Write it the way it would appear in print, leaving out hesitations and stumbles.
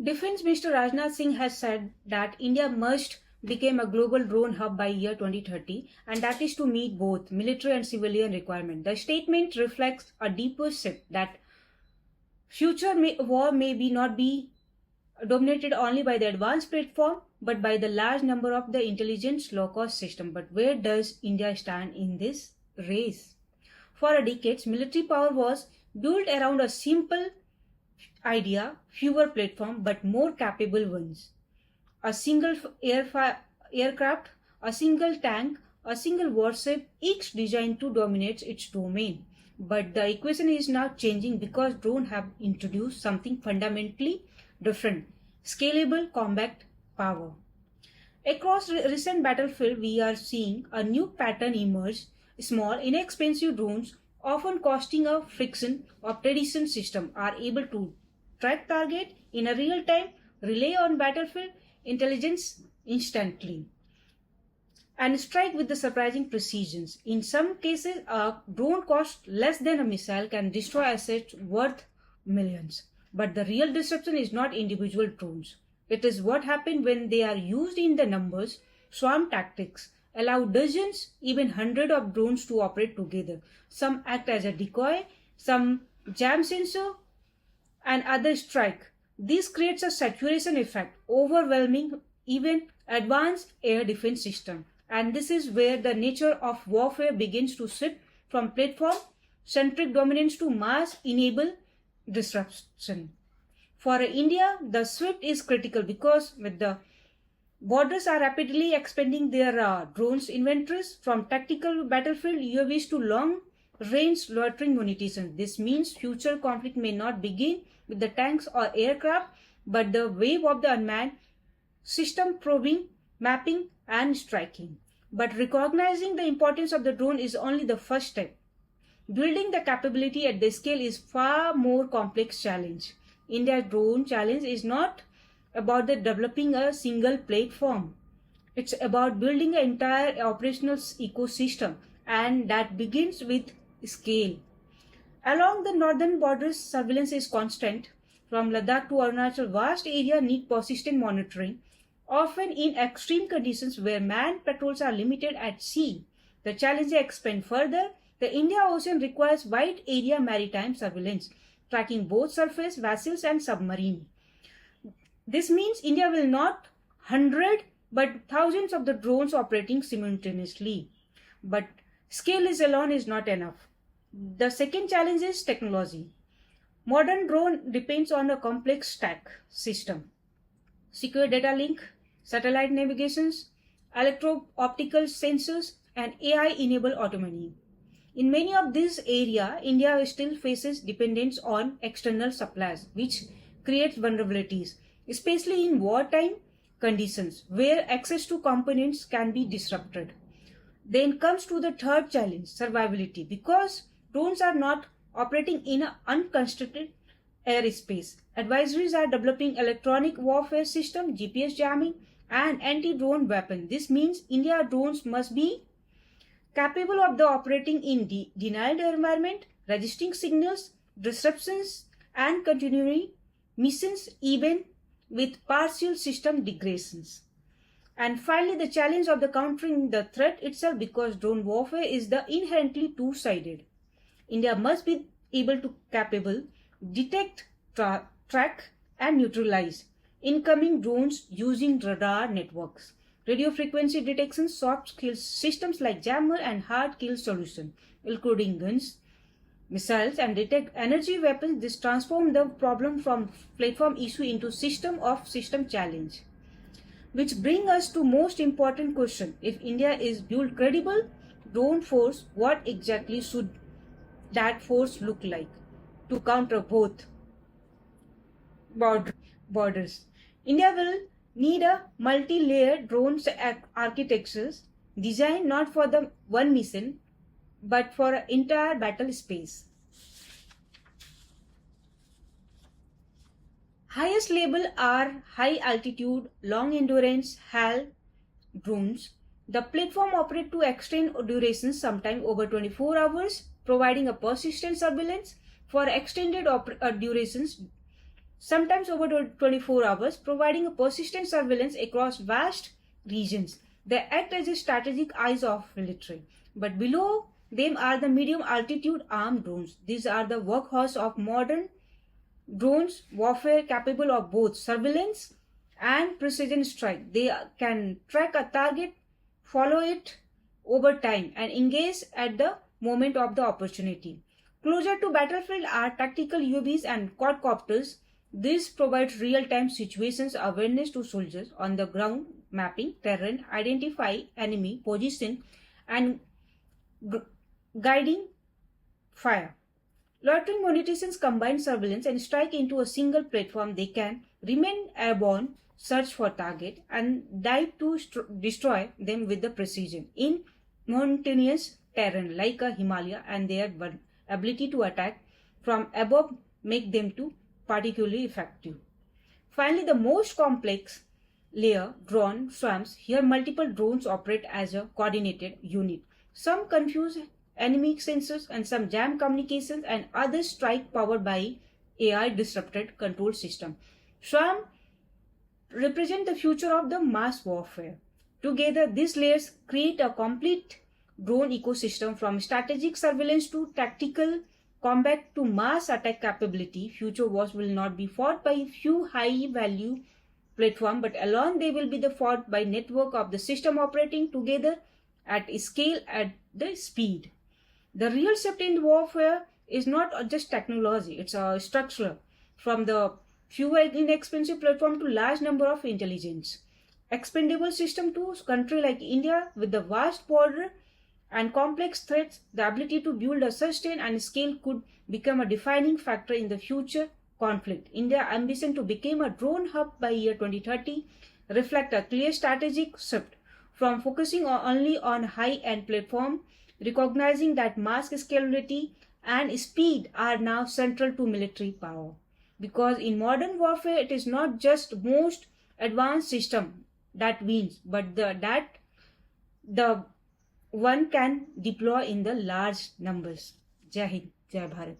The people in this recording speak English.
Defense Minister Rajnath Singh has said that India must become a global drone hub by year 2030, and that is to meet both military and civilian requirements. The statement reflects a deeper shift that war may be not be dominated only by the advanced platform but by the large number of the intelligence low-cost system. But where does India stand in this race? For decades, military power was built around a simple idea, fewer platforms but more capable ones. A single aircraft, a single tank, a single warship, each designed to dominate its domain. But the equation is now changing because drones have introduced something fundamentally different: scalable combat power. Across recent battlefield, we are seeing a new pattern emerge. Small, inexpensive drones, often costing a fraction of traditional system, are able to track target in a real time, rely on battlefield intelligence instantly, and strike with the surprising precision. In some cases, a drone cost less than a missile can destroy assets worth millions. But the real disruption is not individual drones. It is what happens when they are used in the numbers. Swarm tactics allow dozens, even hundreds of drones to operate together. Some act as a decoy, some jam sensor, and others strike. This creates a saturation effect, overwhelming even advanced air defense system. And this is where the nature of warfare begins to shift from platform-centric dominance to mass-enabled disruption. For India, the shift is critical because with the borders are rapidly expanding their drones inventories from tactical battlefield UAVs to long-range loitering munitions. This means future conflict may not begin with the tanks or aircraft, but the wave of the unmanned system probing, mapping, and striking. But recognizing the importance of the drone is only the first step. Building the capability at this scale is far more complex challenge. India's drone challenge is not about developing a single platform. It's about building an entire operational ecosystem, and that begins with scale. Along the northern borders, surveillance is constant. From Ladakh to Arunachal, vast areas need persistent monitoring, often in extreme conditions where manned patrols are limited at sea. The challenge expands further. The Indian Ocean requires wide area maritime surveillance, tracking both surface vessels and submarine. This means India will not hundred but thousands of the drones operating simultaneously. But scale alone is not enough. The second challenge is technology. Modern drone depends on a complex stack system: secure data link, satellite navigations, electro-optical sensors, and AI-enabled autonomy. In many of these areas, India still faces dependence on external suppliers, which creates vulnerabilities, especially in wartime conditions where access to components can be disrupted. Then comes to the third challenge, survivability. Because drones are not operating in an unconstricted airspace, advisories are developing electronic warfare system, GPS jamming, and anti-drone weapons. This means India drones must be capable of the operating in denied environment, registering signals, disruptions, and continuing missions even with partial system degradations. And finally, the challenge of the countering the threat itself, because drone warfare is the inherently two-sided. India must be able to detect, track, and neutralize incoming drones using radar networks, radio frequency detection, soft kill systems like jammer, and hard kill solution, including guns, missiles, and detect energy weapons. This transforms the problem from platform issue into system of system challenge. Which brings us to most important question: if India is built credible drone force, what exactly should that force look like to counter both borders? India will need a multi-layered drone architectures designed not for the one mission but for an entire battle space. Highest level are high altitude, long endurance HAL drones. The platform operate to extend durations, sometimes over 24 hours, providing a persistent surveillance for extended durations. sometimes over 24 hours, providing a persistent surveillance across vast regions. They act as a strategic eyes of military. But below them are the medium altitude armed drones. These are the workhorse of modern drones warfare, capable of both surveillance and precision strike. They can track a target, follow it over time, and engage at the moment of the opportunity. Closer to battlefield are tactical UAVs and quadcopters. This provides real-time situations awareness to soldiers on the ground, mapping terrain, identify enemy position, and guiding fire. Loitering munitions combine surveillance and strike into a single platform. They can remain airborne, search for target, and dive to destroy them with the precision. In mountainous terrain like a Himalaya, and their ability to attack from above make them to particularly effective. Finally, the most complex layer, drone swarms. Here multiple drones operate as a coordinated unit. Some confuse enemy sensors and some jam communications, and others strike powered by AI disrupted control system. Swarm represent the future of the mass warfare. Together, these layers create a complete drone ecosystem from strategic surveillance to tactical combat to mass attack capability. Future wars will not be fought by few high value platform, but alone they will be the fought by network of the system operating together at scale at the speed. The real safety in warfare is not just technology, it's a structural, from the few inexpensive platform to large number of intelligence. Expendable system to country like India with the vast border and complex threats, the ability to build a sustain and scale could become a defining factor in the future conflict. India's ambition to become a drone hub by year 2030 reflect a clear strategic shift from focusing only on high-end platform, recognizing that mass scalability and speed are now central to military power. Because in modern warfare, it is not just most advanced system that wins, but the one can deploy in the large numbers. Jai Hind, Jai Bharat.